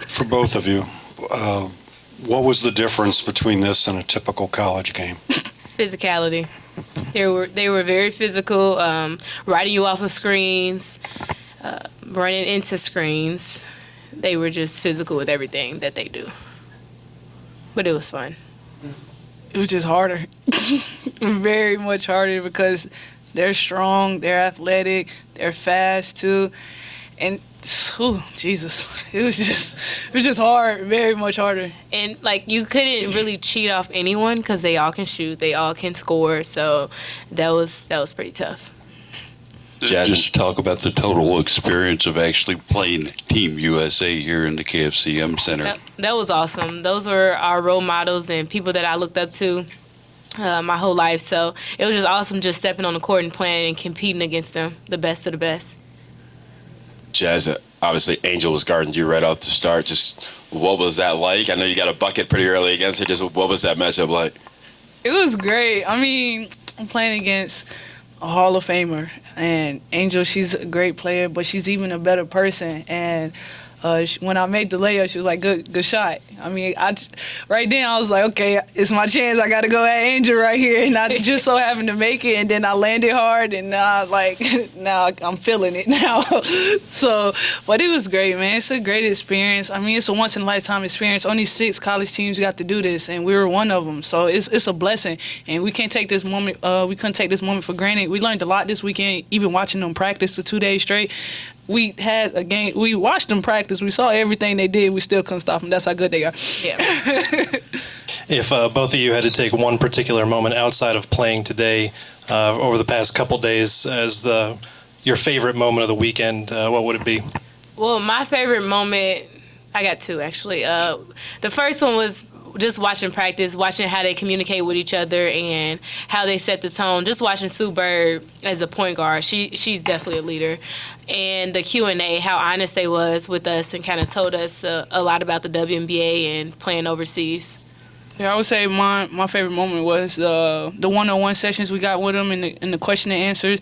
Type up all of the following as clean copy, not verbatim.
For both of you, what was the difference between this and a typical college game? Physicality. They were very physical, riding you off of screens, running into screens. They were just physical with everything that they do. But it was fun. It was just harder. Very much harder because they're strong, they're athletic, they're fast too. And Jesus, it was just hard, very much harder. And like you couldn't really cheat off anyone because they all can shoot, they all can score. So that was pretty tough. Just talk about the total experience of actually playing Team USA here in the KFCM Center. That was awesome. Those were our role models and people that I looked up to my whole life. So it was just awesome just stepping on the court and playing and competing against them, the best of the best. Jazz, obviously Angel was guarding you right off the start. Just what was that like? I know you got a bucket pretty early against her. Just what was that matchup like? It was great. I mean, I'm playing against a Hall of Famer, and Angel, she's a great player, but she's even a better person. And when I made the layup, she was like, good shot. I mean, right then I was like, okay, it's my chance. I got to go at Angel right here. And I just so happened to make it, and then I landed hard, and now I'm feeling it now. So, but it was great, man. It's a great experience. I mean, it's a once-in-a-lifetime experience. Only 6 college teams got to do this, and we were one of them. So it's a blessing, and we can't take this moment. We couldn't take this moment for granted. We learned a lot this weekend, even watching them practice for 2 days straight. We had a game. We watched them practice. We saw everything they did. We still couldn't stop them. That's how good they are. Yeah. If both of you had to take one particular moment outside of playing today, over the past couple days, as your favorite moment of the weekend, what would it be? Well, my favorite moment, I got 2 actually. The first one was just watching practice, watching how they communicate with each other and how they set the tone. Just watching Sue Bird as a point guard, she's definitely a leader. And the Q&A, how honest they was with us and kind of told us a lot about the WNBA and playing overseas. Yeah, I would say my favorite moment was the one-on-one sessions we got with them and the question and answers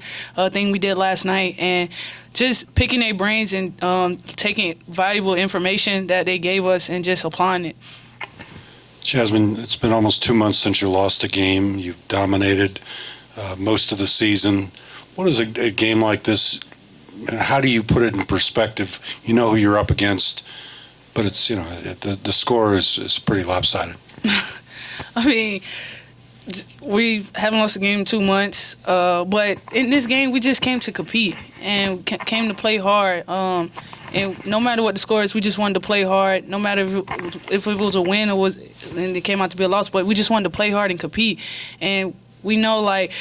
thing we did last night, and just picking their brains and taking valuable information that they gave us and just applying it. Jazmine, it's been almost 2 months since you lost a game. You've dominated most of the season. What is a game like this? How do you put it in perspective? You know who you're up against, but it's the score is pretty lopsided. I mean, we haven't lost a game in 2 months, but in this game we just came to compete and came to play hard. And no matter what the score is, we just wanted to play hard. No matter if it was a win or and it came out to be a loss, but we just wanted to play hard and compete. And we know, like,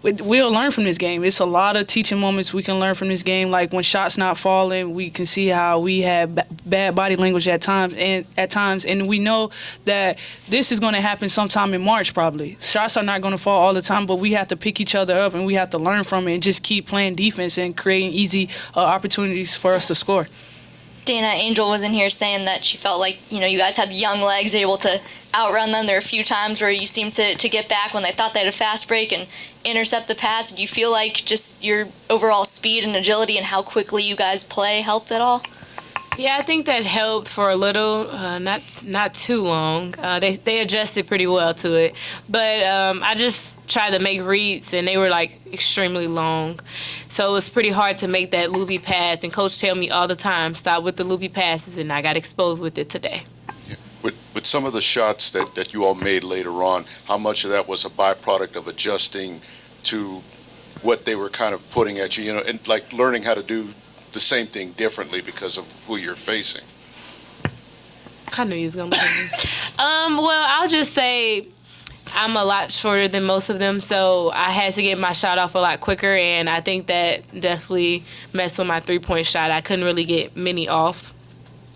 we'll learn from this game. It's a lot of teaching moments we can learn from this game. Like when shots not falling, we can see how we had bad body language at times, and we know that this is going to happen sometime in March probably. Shots are not going to fall all the time, but we have to pick each other up and we have to learn from it and just keep playing defense and creating easy opportunities for us to score. Dana, Angel was in here saying that she felt like, you guys had young legs, able to outrun them. There were a few times where you seemed to get back when they thought they had a fast break and intercept the pass. Do you feel like just your overall speed and agility and how quickly you guys play helped at all? Yeah, I think that helped for a little, not too long. They adjusted pretty well to it. But I just tried to make reads, and they were, like, extremely long. So it was pretty hard to make that loopy pass. And Coach tell me all the time, stop with the loopy passes, and I got exposed with it today. Yeah. With some of the shots that you all made later on, how much of that was a byproduct of adjusting to what they were kind of putting at you, and, like, learning how to do the same thing differently because of who you're facing? I knew he was going to look at me. Well, I'll just say I'm a lot shorter than most of them, so I had to get my shot off a lot quicker, and I think that definitely messed with my three-point shot. I couldn't really get many off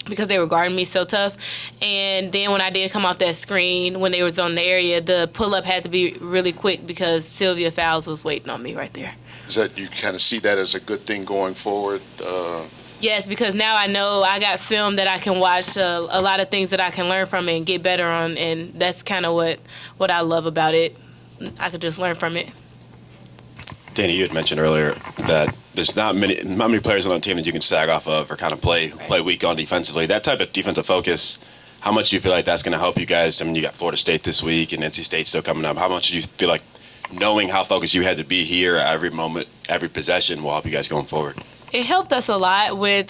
because they were guarding me so tough. And then when I did come off that screen, when they was on the area, the pull-up had to be really quick because Sylvia Fowles was waiting on me right there. Is that you kind of see that as a good thing going forward? Yes, because now I know I got film that I can watch, a lot of things that I can learn from and get better on, and that's kind of what I love about it. I could just learn from it. Danny, you had mentioned earlier that there's not many players on the team that you can sag off of or kind of play weak on defensively. That type of defensive focus, how much do you feel like that's going to help you guys? I mean, you got Florida State this week and NC State still coming up. How much do you feel like knowing how focused you had to be here every moment, every possession will help you guys going forward? It helped us a lot with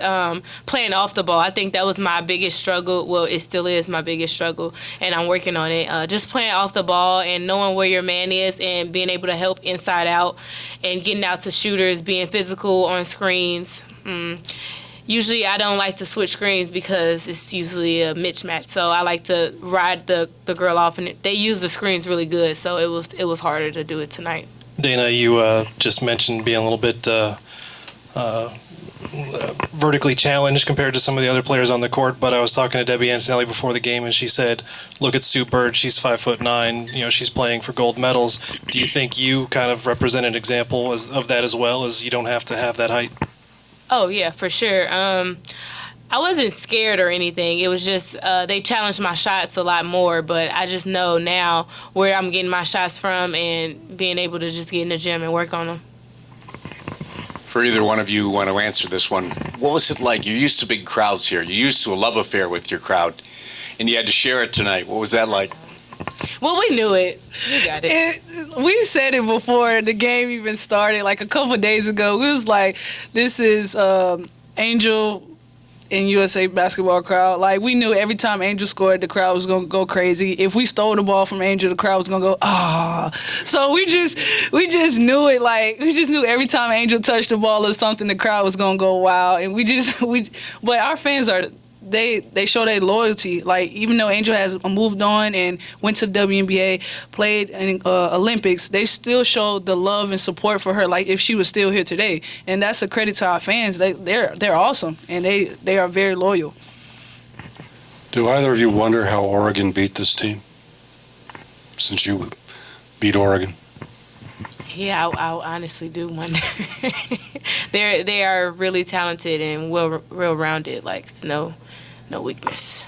playing off the ball. I think that was my biggest struggle. Well, it still is my biggest struggle, and I'm working on it. Just playing off the ball and knowing where your man is and being able to help inside out and getting out to shooters, being physical on screens. Usually I don't like to switch screens because it's usually a mismatch. So I like to ride the girl off, and they use the screens really good. So it was harder to do it tonight. Dana, you just mentioned being a little bit vertically challenged compared to some of the other players on the court, but I was talking to Debbie Antonelli before the game, and she said, look at Sue Bird, she's 5'9", she's playing for gold medals. Do you think you kind of represent an example of that as well, as you don't have to have that height? Oh, yeah, for sure. I wasn't scared or anything. It was just they challenged my shots a lot more, but I just know now where I'm getting my shots from and being able to just get in the gym and work on them. For either one of you who want to answer this one, what was it like? You're used to big crowds here. You're used to a love affair with your crowd, and you had to share it tonight. What was that like? Well, we knew it. We got it. We said it before the game even started, like a couple of days ago. We was like, this is Angel in USA basketball crowd. Like, we knew every time Angel scored, the crowd was going to go crazy. If we stole the ball from Angel, the crowd was going to go, ah. So we just knew it. Like, we just knew every time Angel touched the ball or something, the crowd was going to go wild. And but our fans they show their loyalty. Like, even though Angel has moved on and went to the WNBA, played in Olympics, they still show the love and support for her, like if she was still here today. And that's a credit to our fans. They're awesome, and they are very loyal. Do either of you wonder how Oregon beat this team, since you beat Oregon? Yeah, I honestly do wonder. They are really talented and well-rounded. Like, it's no weakness.